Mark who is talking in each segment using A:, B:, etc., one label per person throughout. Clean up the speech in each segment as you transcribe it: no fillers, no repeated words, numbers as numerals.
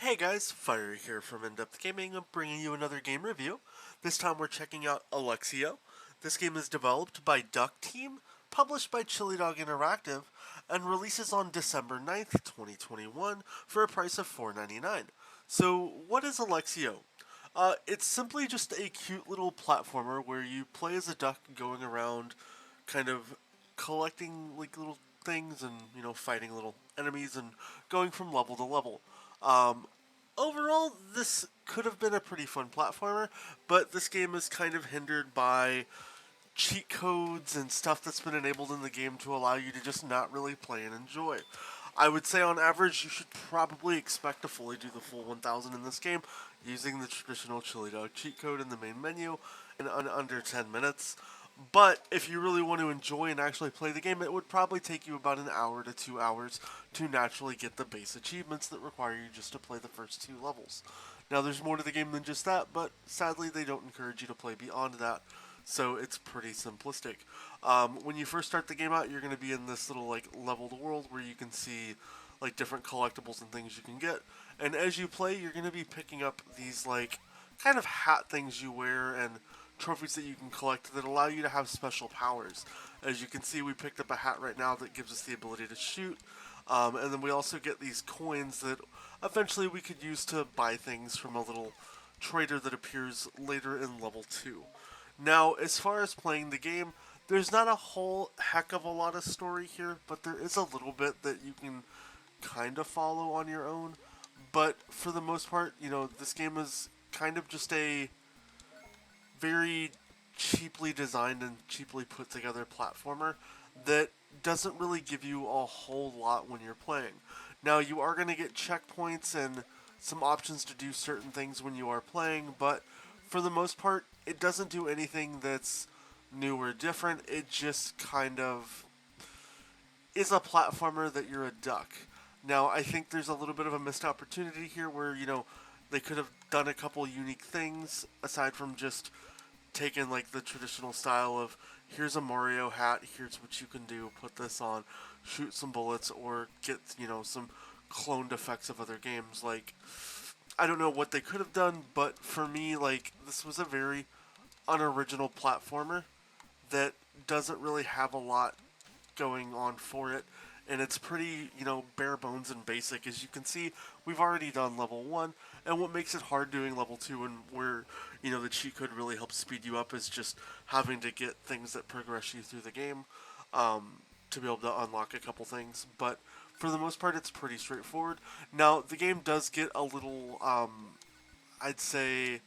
A: Hey guys, Fire here from InDepth Gaming. I'm bringing you another game review. This time we're checking out Alexio. This game is developed by Duck Team, published by Chili Dog Interactive, and releases on December 9th, 2021 for a price of $4.99. So, what is Alexio? It's simply just a cute little platformer where you play as a duck going around kind of collecting like little things and fighting little enemies and going from level to level. Um, Overall, this could have been a pretty fun platformer, but this game is kind of hindered by cheat codes and stuff that's been enabled in the game to allow you to just not really play and enjoy. I would say on average you should probably expect to fully do the full 1000 in this game using the traditional Chili Dog cheat code in the main menu in under 10 minutes. But if you really want to enjoy and actually play the game, it would probably take you about an hour to 2 hours to naturally get the base achievements that require you just to play the first two levels. Now, there's more to the game than just that, but sadly, they don't encourage you to play beyond that, so it's pretty simplistic. When you first start the game out, you're going to be in this little like leveled world where you can see like different collectibles and things you can get, and as you play, you're going to be picking up these like kind of hat things you wear and trophies that you can collect that allow you to have special powers. As you can see, we picked up a hat right now that gives us the ability to shoot. And then we also get these coins that eventually we could use to buy things from a little trader that appears later in level 2. Now, as far as playing the game, there's not a whole heck of a lot of story here, but there is a little bit that you can kind of follow on your own. But for the most part, this game is kind of just a very cheaply designed and cheaply put together platformer that doesn't really give you a whole lot when you're playing. Now, you are going to get checkpoints and some options to do certain things when you are playing, but for the most part, it doesn't do anything that's new or different. It just kind of is a platformer that you're a duck. Now, I think there's a little bit of a missed opportunity here where, they could have done a couple unique things aside from just taking like the traditional style of here's a Mario hat, here's what you can do, put this on, shoot some bullets, or get, some cloned effects of other games. Like, I don't know what they could have done, but for me, like, this was a very unoriginal platformer that doesn't really have a lot going on for it, and it's pretty, bare bones and basic. As you can see, we've already done level 1, and what makes it hard doing level 2 and where, the cheat code really helps speed you up is just having to get things that progress you through the game to be able to unlock a couple things. But for the most part, it's pretty straightforward. Now, the game does get a little, I'd say,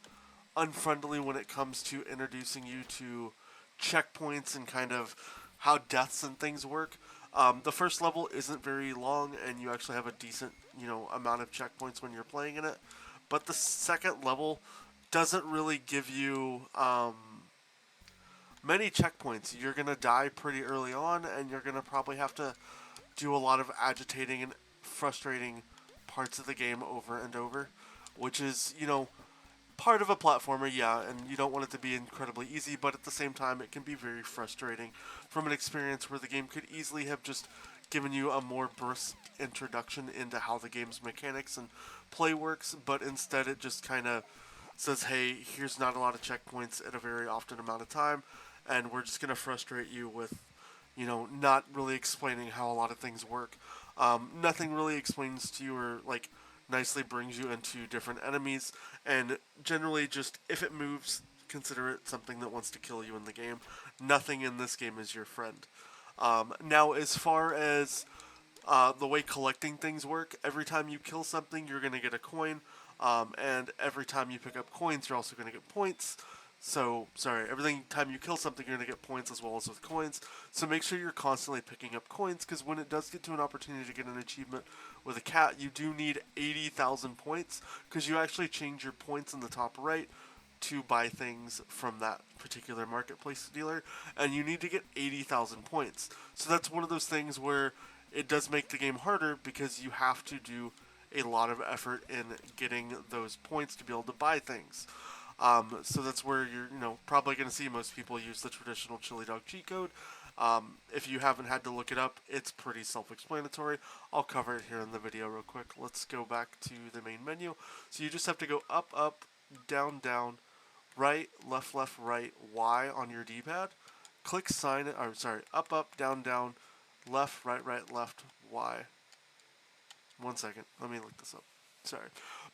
A: unfriendly when it comes to introducing you to checkpoints and kind of how deaths and things work. The first level isn't very long, and you actually have a decent, amount of checkpoints when you're playing in it. But the second level doesn't really give you many checkpoints. You're gonna die pretty early on, and you're gonna probably have to do a lot of agitating and frustrating parts of the game over and over, which is, part of a platformer, yeah, and you don't want it to be incredibly easy, but at the same time, it can be very frustrating from an experience where the game could easily have just given you a more brisk introduction into how the game's mechanics and play works, but instead it just kind of says, hey, here's not a lot of checkpoints at a very often amount of time, and we're just going to frustrate you with, not really explaining how a lot of things work. Nothing really explains to you or, like, nicely brings you into different enemies, and generally just if it moves, consider it something that wants to kill you in the game. Nothing in this game is your friend. Now, as far as the way collecting things work, every time you kill something, you're going to get a coin, and every time you pick up coins, you're also going to get points. So, sorry, every time you kill something, you're going to get points as well as with coins. So make sure you're constantly picking up coins, because when it does get to an opportunity to get an achievement with a cat, you do need 80,000 points, because you actually change your points in the top right to buy things from that particular marketplace dealer, and you need to get 80,000 points. So that's one of those things where it does make the game harder, because you have to do a lot of effort in getting those points to be able to buy things. So that's where you're, probably going to see most people use the traditional Chili Dog cheat code, If you haven't had to look it up, it's pretty self-explanatory. I'll cover it here in the video real quick. Let's go back to the main menu. So you just have to go up, up, down, down, right, left, left, right, Y on your D-pad. Click sign, or sorry, up, up, down, down, left, right, right, left, Y. 1 second, let me look this up. Sorry.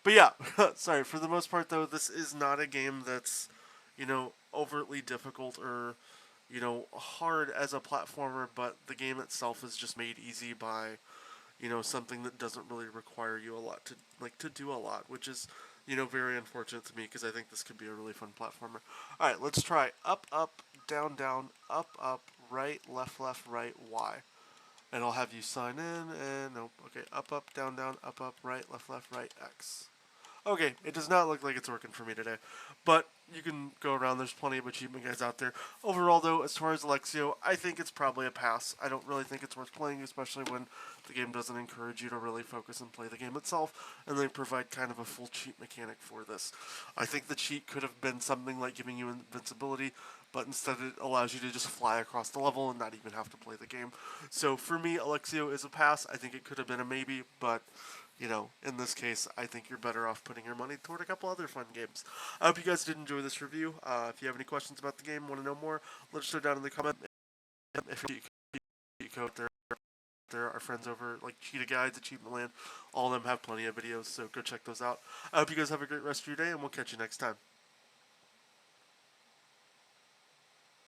A: But yeah, sorry, for the most part though, this is not a game that's, overtly difficult or, hard as a platformer, but the game itself is just made easy by, something that doesn't really require you a lot to do a lot, which is, very unfortunate to me because I think this could be a really fun platformer. All right, let's try up, up, down, down, up, right, left, left, right, Y. And I'll have you sign in, and nope, okay, up, up, right, left, right, X. Okay, it does not look like it's working for me today, but you can go around. There's plenty of achievement guides out there. Overall, though, as far as Alexio, I think it's probably a pass. I don't really think it's worth playing, especially when the game doesn't encourage you to really focus and play the game itself, and they provide kind of a full cheat mechanic for this. I think the cheat could have been something like giving you invincibility, but instead it allows you to just fly across the level and not even have to play the game. So for me, Alexio is a pass. I think it could have been a maybe, but in this case, I think you're better off putting your money toward a couple other fun games. I hope you guys did enjoy this review. If you have any questions about the game, want to know more, let us know down in the comment. If you code there are friends over like Cheetah Guides, Achievement Land. All of them have plenty of videos, so go check those out. I hope you guys have a great rest of your day, and we'll catch you next time.